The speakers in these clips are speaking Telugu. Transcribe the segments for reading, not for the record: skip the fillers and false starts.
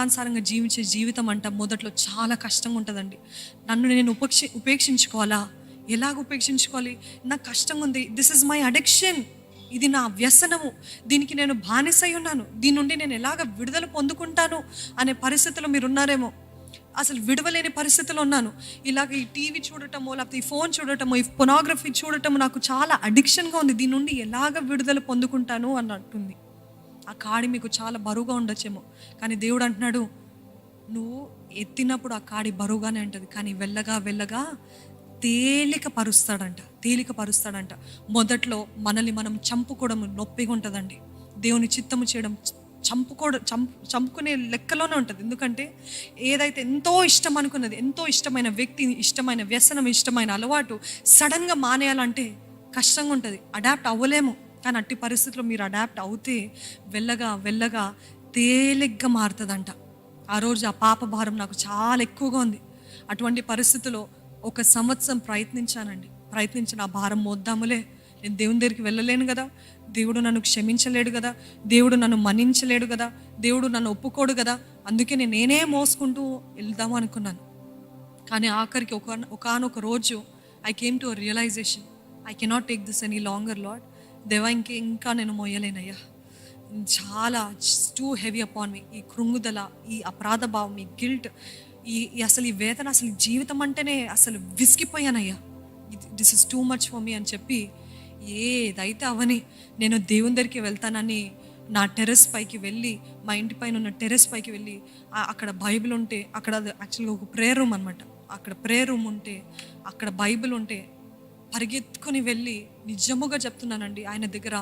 చిత్తానుసారంగా జీవించే జీవితం అంట మొదట్లో చాలా కష్టంగా ఉంటుందండి. నన్ను నేను ఉపేక్షించుకోవాలా? ఎలాగ ఉపేక్షించుకోవాలి? నాకు కష్టంగా ఉంది. This is my addiction. ఇది నా వ్యసనము. దీనికి నేను బానిసై ఉన్నాను. దీని నుండి నేను ఎలాగ విడుదల పొందుకుంటాను అనే పరిస్థితిలో మీరున్నారేమో. అసలు విడవలేని పరిస్థితిలో ఉన్నాను. ఇలాగ ఈ టీవీ చూడటమో, లేకపోతే ఈ ఫోన్ చూడటమో, ఈ పొర్నోగ్రఫీ చూడటము నాకు చాలా అడిక్షన్గా ఉంది. దీని నుండి ఎలాగ విడుదల పొందుకుంటాను అన్నట్టుంది. ఆ కాడి మీకు చాలా బరువుగా ఉండొచ్చేమో, కానీ దేవుడు అంటున్నాడు, నువ్వు ఎత్తినప్పుడు ఆ కాడి బరువుగానే ఉంటుంది, కానీ వెళ్ళగా వెళ్ళగా తేలిక పరుస్తాడంట. మొదట్లో మనల్ని మనం చంపుకోవడం నొప్పిగా ఉంటుందండి. దేవుని చిత్తము చేయడం చంపుకునే లెక్కలోనే ఉంటుంది. ఎందుకంటే ఏదైతే ఎంతో ఇష్టం అనుకున్నది, ఎంతో ఇష్టమైన వ్యక్తి, ఇష్టమైన వ్యసనం, ఇష్టమైన అలవాటు సడన్గా మానేయాలంటే కష్టంగా ఉంటుంది. అడాప్ట్ అవ్వలేము. కానీ అట్టి పరిస్థితుల్లో మీరు అడాప్ట్ అవుతే వెళ్ళగా వెళ్ళగా తేలిగ్గా మారుతుందంట. ఆ రోజు ఆ పాప భారం నాకు చాలా ఎక్కువగా ఉంది. అటువంటి పరిస్థితిలో 1 సంవత్సరం ప్రయత్నించిన ఆ భారం మోద్దాములే, నేను దేవుని దగ్గరికి వెళ్ళలేను కదా, దేవుడు నన్ను క్షమించలేడు కదా, దేవుడు నన్ను మన్నించలేడు కదా, దేవుడు నన్ను ఒప్పుకోడు కదా, అందుకే నేనే మోసుకుంటూ వెళ్దాము అనుకున్నాను. కానీ ఆఖరికి ఒకానొక రోజు I came to a realisation, I cannot take this any longer Lord. దేవా ఇంకా నేను మోయలేనయ్యా, చాలా టూ హెవీ అపాన్ మీ. ఈ కృంగుదల, ఈ అపరాధ భావం, ఈ గిల్ట్, అసలు ఈ వేదన, అసలు ఈ జీవితం అంటేనే అసలు విసిగిపోయానయ్యా, this is too much for me అని చెప్పి, ఏదైతే అవని నేను దేవుని దగ్గరికి వెళ్తానని నా టెర్రస్ పైకి వెళ్ళి, మా ఇంటి పైన ఉన్న టెర్రస్ పైకి వెళ్ళి, అక్కడ బైబిల్ ఉంటే, అక్కడ యాక్చువల్గా ఒక ప్రేయర్ రూమ్ అనమాట, అక్కడ ప్రేయర్ రూమ్ ఉంటే, అక్కడ బైబిల్ ఉంటే పరిగెత్తుకుని వెళ్ళి, నిజముగా చెప్తున్నానండి, ఆయన దగ్గర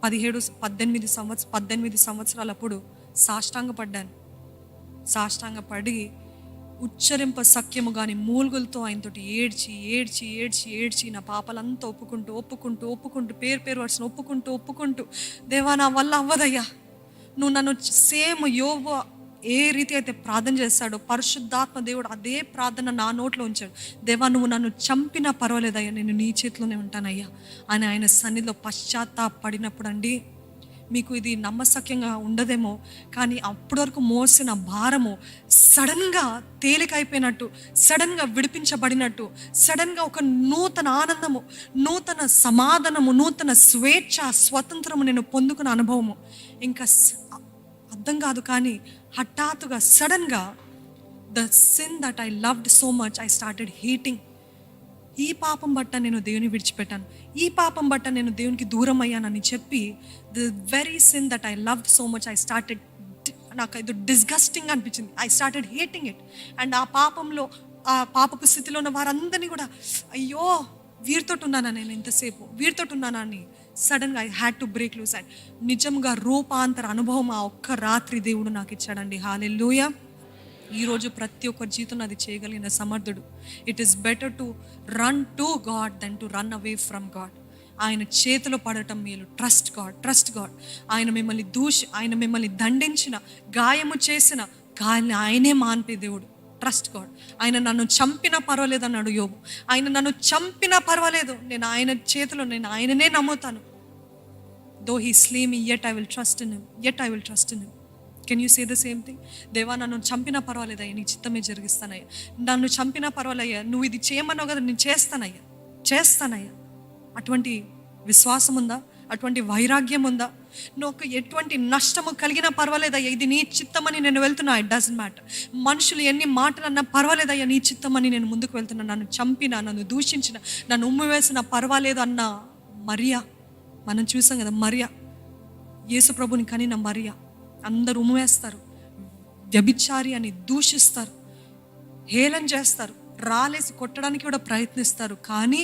18 సంవత్సరాలప్పుడు సాష్టాంగపడి ఉచ్చరింప సఖ్యము కానీ మూలుగులతో ఆయనతోటి ఏడ్చి నా పాపలంతా ఒప్పుకుంటూ పేరు వర్షను ఒప్పుకుంటూ దేవా నా వల్ల అవ్వదయ్యా, నువ్వు నన్ను సేమ్ యోబు ఏ రీతి అయితే ప్రార్థన చేస్తాడో పరిశుద్ధాత్మ దేవుడు అదే ప్రార్థన నా నోట్లో ఉంచాడు. దేవా నువ్వు నన్ను చంపినా పర్వాలేదయ్యా, నేను నీ చేతిలోనే ఉంటానయ్యా అని ఆయన సన్నిధిలో పశ్చాత్తాపడినప్పుడు అండి, మీకు ఇది నమ్మశక్యంగా ఉండదేమో, కానీ అప్పటి వరకు మోసిన భారము సడన్గా తేలికైపోయినట్టు, సడన్గా విడిపించబడినట్టు, సడన్గా ఒక నూతన ఆనందము, నూతన సమాధానము, నూతన స్వేచ్ఛ, స్వతంత్రము నేను పొందుకున్న అనుభవము ఇంకా అర్థం కాదు. కానీ హఠాత్తుగా సడన్గా the sin that I loved so much I started hating. ఈ పాపం బట్ట నేను దేవుని విడిచిపెట్టాను, ఈ పాపం బట్ట నేను దేవునికి దూరం అయ్యానని చెప్పి, the very sin that I loved so much I started, నాకు ఇది డిస్గస్టింగ్ అనిపించింది, I started hating it. And ఆ పాపపు స్థితిలో ఉన్న వారందరినీ కూడా, అయ్యో వీరితోటి ఉన్నానా నేను ఇంతసేపు, వీరితోటి ఉన్నానా అని సడన్గా I had to break loose. And నిజంగా రూపాంతర అనుభవం ఆ ఒక్క రాత్రి దేవుడు నాకు ఇచ్చాడండి. హల్లెలూయా. ఈరోజు ప్రతి ఒక్క జీవితంలో అది చేయగలిగిన సమర్థుడు. It is better to run to God then to run away from God. ఆయన చేతిలో పడటం మేలు. Trust God. ఆయన మిమ్మల్ని దండించిన, గాయము చేసిన గాయాన్ని ఆయనే మాన్పే దేవుడు. Trust God. ఆయన నన్ను చంపినా పర్వాలేదు అన్నాడు యోబు. ఆయన నన్ను చంపినా పర్వాలేదు, నేను ఆయన చేతిలో, నేను ఆయననే నమ్ముతాను. Though he slay me yet I will trust in him. Can you say the same thing? దేవా నన్ను చంపినా పర్వాలేదయ్యా, నీ చిత్తమే జరిగిస్తానయ్యా. నన్ను చంపినా పర్వాలయ్యా, నువ్వు ఇది చేయమన్నావు కదా, నేను చేస్తానయ్యా. అటువంటి విశ్వాసం ఉందా? అటువంటి వైరాగ్యం ఉందా? నాకు ఎటువంటి నష్టము కలిగినా పర్వాలేదయ్యా, ఇది నీ చిత్తమని నేను వెళ్తున్నా. It doesn't matter. మనుషులు ఎన్ని మాటలు అన్నా పర్వాలేదయ్యా, నీ చిత్తమని నేను ముందుకు వెళ్తున్నా. నన్ను చంపినా, నన్ను దూషించిన, నన్ను ఉమ్మి వేసిన పర్వాలేదు అన్న మరియా, మనం చూసాం కదా, మరియా, యేసు ప్రభుని కనిన మరియా. అందరూ ఉమ్మివేస్తారు, వ్యభిచారి అని దూషిస్తారు, హేళన చేస్తారు, రాలేసి కొట్టడానికి కూడా ప్రయత్నిస్తారు. కానీ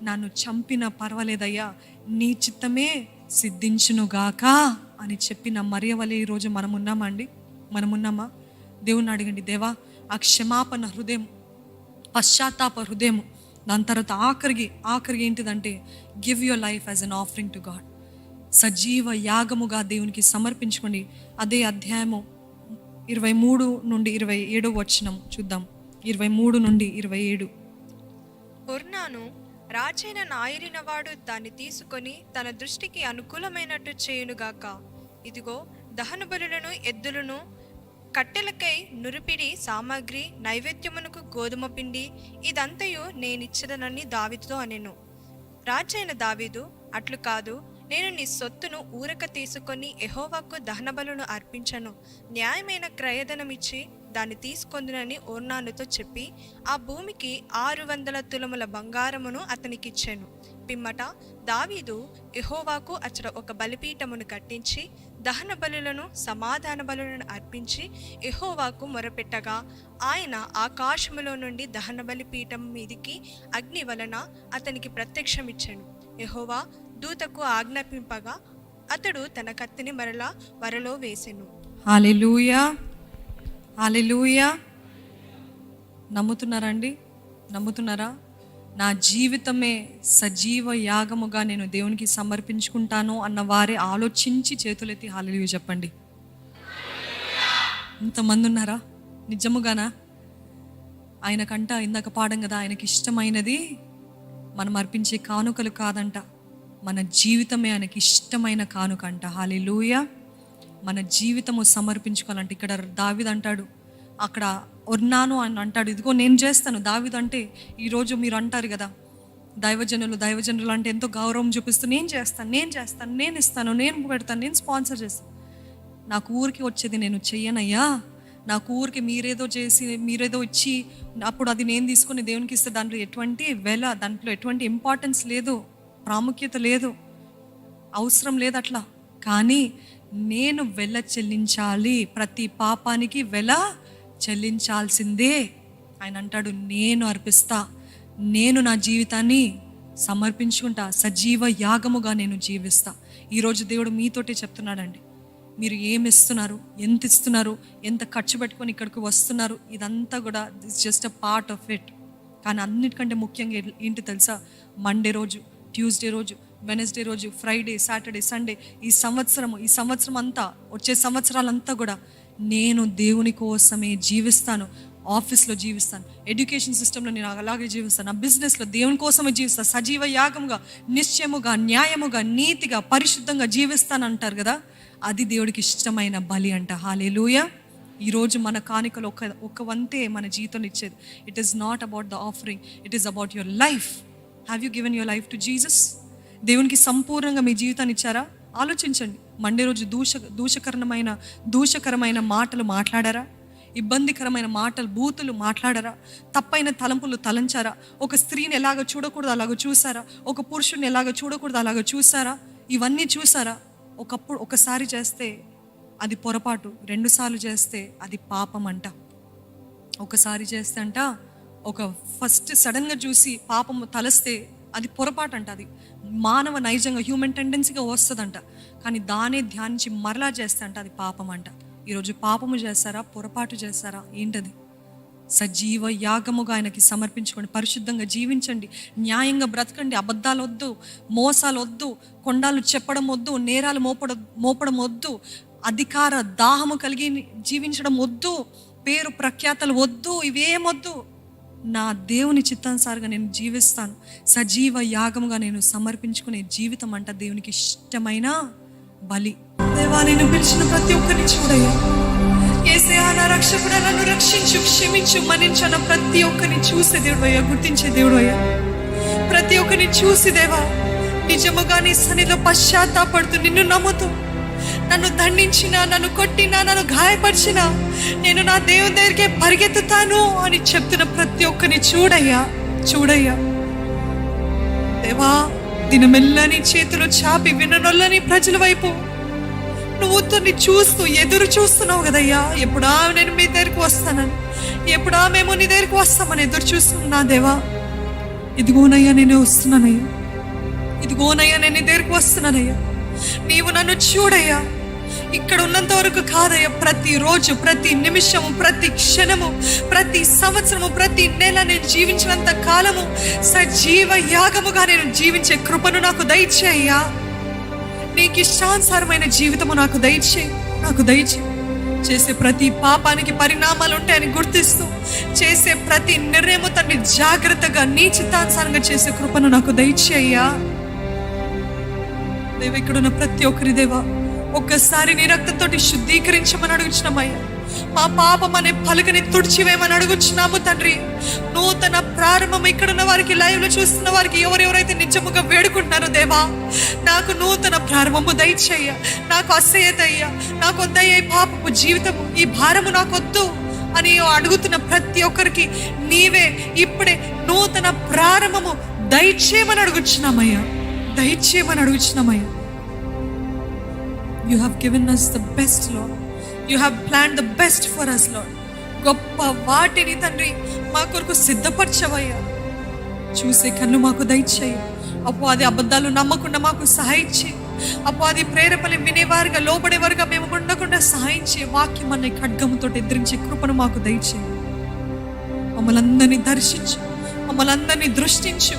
నన్ను చంపినా పర్వాలేదయ్యా, నీ చిత్తమే సిద్ధించునుగాక అని చెప్పిన మరియ వలె ఈరోజు మనమున్నామా? దేవుని అడగండి, దేవా ఆ క్షమాపణ హృదయం, పశ్చాత్తాప హృదయం, దాని తర్వాత ఆఖరికి ఏంటిదంటే give your life as an offering to God. సజీవ యాగముగా దేవునికి సమర్పించుకోండి. అదే అధ్యాయము 23 నుండి 27 వచనం చూద్దాం. 23 నుండి 27. ఒర్నాను రాజైన నాయరినవాడు దాన్ని తీసుకొని తన దృష్టికి అనుకూలమైనట్టు చేయునుగాక. ఇదిగో దహన బలులను, ఎద్దులను, కట్టెలకై నురిపిడి సామాగ్రి, నైవేద్యమునకు గోధుమ పిండి, ఇదంతయు నేనిచ్చదనని దావీదుతో అనెను. రాజైన దావీదు, అట్లు కాదు, నేను నీ సొత్తును ఊరక తీసుకొని యెహోవాకు దహనబలును అర్పించను, న్యాయమైన క్రయధనమిచ్చి దాన్ని తీసుకొందునని ఒర్నానుతో చెప్పి ఆ భూమికి 600 తులముల బంగారమును అతనికిచ్చాను. పిమ్మట దావీదు యెహోవాకు అచ్చట ఒక బలిపీఠమును కట్టించి దహన బలులను సమాధాన బలులను అర్పించి యెహోవాకు మొరపెట్టగా ఆయన ఆకాశములో నుండి దహన బలిపీఠం మీదికి అగ్ని వలన అతనికి ప్రత్యక్షమిచ్చాను. యెహోవా దూతకు ఆజ్ఞాపింపగా అతడు తన కత్తిని మరలా వరలో వేసెను. హల్లెలూయా, హల్లెలూయా. నమ్ముతున్నారండి? నమ్ముతున్నారా? నా జీవితమే సజీవ యాగముగా నేను దేవునికి సమర్పించుకుంటాను అన్న వారే ఆలోచించి చేతులెత్తి హల్లెలూయా చెప్పండి. ఇంతమంది ఉన్నారా? నిజముగానా? ఆయనకంట ఇందాక పాడం కదా, ఆయనకి ఇష్టమైనది మనం అర్పించే కానుకలు కాదంట, మన జీవితమే ఆయనకి ఇష్టమైన కానుకంట. హల్లెలూయా. మన జీవితము సమర్పించుకోవాలంటే ఇక్కడ దావీదు అంటాడు, అక్కడ ఒర్నాను అని అంటాడు, ఇదిగో నేను చేస్తాను. దావీదు అంటే ఈరోజు మీరు అంటారు కదా, దైవజనులు అంటే ఎంతో గౌరవం చూపిస్తూ నేను చేస్తాను, నేను ఇస్తాను, నేను పెడతాను, నేను స్పాన్సర్ చేస్తాను. నాకు ఊరికి వచ్చేది నేను చెయ్యనయ్యా. నాకు ఊరికి మీరేదో చేసి మీరేదో ఇచ్చి అప్పుడు అది నేను తీసుకొని దేవునికి ఇస్తే దాంట్లో ఎటువంటి దాంట్లో ఎటువంటి ఇంపార్టెన్స్ లేదు, ప్రాముఖ్యత లేదు, అవసరం లేదు అట్లా. కానీ నేను వెల చెల్లించాలి, ప్రతి పాపానికి వెల చెల్లించాల్సిందే. ఆయన అంటాడు, నేను అర్పిస్తా, నేను నా జీవితాన్ని సమర్పించుకుంటా, సజీవ యాగముగా నేను జీవిస్తా. ఈరోజు దేవుడు మీతోటే చెప్తున్నాడండి, మీరు ఏమి ఇస్తున్నారు, ఎంత ఇస్తున్నారు, ఎంత ఖర్చు పెట్టుకొని ఇక్కడికి వస్తున్నారు, ఇదంతా కూడా this just a part of it. కానీ అన్నిటికంటే ముఖ్యంగా ఏంటి తెలుసా? మండే రోజు, ట్యూస్డే రోజు, వెనస్డే రోజు, ఫ్రైడే, సాటర్డే, సండే, ఈ సంవత్సరం అంతా, వచ్చే సంవత్సరాలంతా కూడా నేను దేవుని కోసమే జీవిస్తాను. ఆఫీస్లో జీవిస్తాను, ఎడ్యుకేషన్ సిస్టంలో నేను అలాగే జీవిస్తాను, నా బిజినెస్లో దేవుని కోసమే జీవిస్తాను, సజీవ యాగముగా, నిశ్చయముగా, న్యాయముగా, నీతిగా, పరిశుద్ధంగా జీవిస్తాను అంటారు కదా, అది దేవుడికి ఇష్టమైన బలి అంట. హల్లెలూయా. ఈరోజు మన కానుకలు ఒక వంతే మన జీవితంలో ఇచ్చేది. It is not about the offering, it is about your life. Have you given your life to Jesus? దేవునికి సంపూర్ణంగా మీ జీవితాన్ని ఇచ్చారా? ఆలోచించండి. మండే రోజు దూషకరమైన మాటలు మాట్లాడారా? ఇబ్బందికరమైన మాటలు, బూతులు మాట్లాడారా? తప్పైన తలంపులు తలంచారా? ఒక స్త్రీని ఎలాగ చూడకూడదు అలాగ చూసారా? ఒక పురుషుని ఎలాగ చూడకూడదు అలాగ చూసారా? ఇవన్నీ చూసారా? ఒకసారి చేస్తే అది పొరపాటు, 2 సార్లు చేస్తే అది పాపం అంట. ఒకసారి చేస్తే అంట, ఫస్ట్ సడన్గా చూసి పాపము తలస్తే అది పొరపాటు అంట. అది మానవ నైజంగా, హ్యూమన్ టెండెన్సీగా వస్తుందంట. కానీ దానే ధ్యానించి మరలా చేస్తే అంట అది పాపం అంట. ఈరోజు పాపము చేస్తారా, పొరపాటు చేస్తారా? ఏంటది? సజీవ యాగముగా ఆయనకి సమర్పించుకోండి, పరిశుద్ధంగా జీవించండి, న్యాయంగా బ్రతకండి. అబద్ధాలు వద్దు, మోసాలు వద్దు, కొండాలు చెప్పడం వద్దు, నేరాలు మోపడం వద్దు, అధికార దాహము కలిగి జీవించడం వద్దు, పేరు ప్రఖ్యాతలు వద్దు, ఇవేమొద్దు. నా దేవుని చిత్తానుసారంగా నేను జీవిస్తాను, సజీవ యాగముగా నేను సమర్పించుకునే జీవితం అంట దేవునికి ఇష్టమైన బలి. దేవా, నేను పిలిచిన ప్రతి ఒక్కరిని చూడయ్యా. యేసయ్యా, నా రక్షకుడా, నన్ను రక్షించు, క్షమించు, మన్నించు నా ప్రతి ఒక్కరిని చూసే దేవుడు అయ్యా, గుర్తించే దేవుడు అయ్యా. ప్రతి ఒక్కరిని చూసి దేవా, నిజముగా నీ సన్నిధిలో పశ్చాత్తాపడుతూ, నిన్ను నమ్ముతూ, నన్ను దండించినా, నన్ను కొట్టినా, నన్ను గాయపరిచినా నేను నా దేవుని దగ్గరికే పరిగెత్తుతాను అని చెప్తున్న ప్రతి ఒక్కరిని చూడయ్యా దేవా. దినమెల్లని చేతులు చాపి విననొల్లని ప్రజల వైపు నువ్వు చూస్తూ ఎదురు చూస్తున్నావు కదయ్యా. ఎప్పుడా నేను మీ దగ్గరికి వస్తానని, ఎప్పుడా మేము నీ దగ్గరికి వస్తామని ఎదురు చూస్తున్నా దేవా. ఇదిగోనయ్యా నేను వస్తున్నానయ్యా, ఇదిగోనయ్యా నేను నీ దగ్గరికి వస్తున్నానయ్యా. నీవు నన్ను చూడయ్యా. ఇక్కడ ఉన్నంత వరకు కాదయ్యా, ప్రతిరోజు, ప్రతి నిమిషము, ప్రతి క్షణము, ప్రతి సంవత్సరము, ప్రతి నెల నేను జీవించినంత కాలము సజీవ యాగముగా నేను జీవించే కృపను నాకు దయచేయ్యా. నీకు ఇష్టానుసారమైన జీవితము నాకు దయచేయి. చేసే ప్రతి పాపానికి పరిణామాలు ఉంటాయని గుర్తిస్తూ, చేసే ప్రతి నిర్ణయము తండ్రి జాగ్రత్తగా నీ చిత్తానుసారంగా చేసే కృపను నాకు దయచేయ్యా. దేవ, ఇక్కడున్న ప్రతి ఒక్కరి దేవా, ఒక్కసారి నీ రక్తంతో శుద్ధీకరించమని అడుగుచున్నామయ్యా. మా పాపం అనే పలుకని తుడిచివేయమని అడుగుచున్నాము తండ్రి. నూతన ప్రారంభం ఇక్కడ ఉన్న వారికి, లైవ్ లో చూస్తున్న వారికి, ఎవరెవరైతే నిజముగా వేడుకుంటున్నారో దేవా, నాకు నూతన ప్రారంభము దయచేయ, నాకు అసహ్యత అయ్యా, నాకు వద్దయ్యా ఈ పాపపు జీవితము, ఈ భారము నాకొద్దు అని అడుగుతున్న ప్రతి ఒక్కరికి నీవే ఇప్పుడే నూతన ప్రారంభము దయచేయమని అడుగుచున్నామయ్యా, దయచేయమని అడుగుచున్నామయ్యా. You have given us the best, Lord. You have planned the best for us, Lord. గొప్ప వాటిని తండ్రి మా కొరకు సిద్ధపరచవయ్యా. చూసే కన్ను మాకు దయచేయి. అపవాది అబద్ధాలు నమ్మకుండా మాకు సహాయం చేయి. అపవాది ప్రేరేపణలు వినేవారుగా, లోబడేవారుగా మేము ఉండకుండా సహాయం చేయి. వాక్యం అనే ఖడ్గముతో ఎదిరించే కృపను మాకు దయచేయి. మమ్మల్ని అందరినీ దర్శించు, మమ్మల్ని అందరినీ దృష్టించు.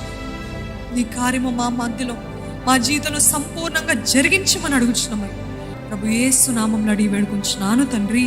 నీ కార్యము మా మధ్యలో, మా జీవితంలో సంపూర్ణంగా జరిగించమని అడుగుచున్నామయ్యా. ప్రభు యేసు నామములో అడిగి వేడుకుంటున్నాను తండ్రి.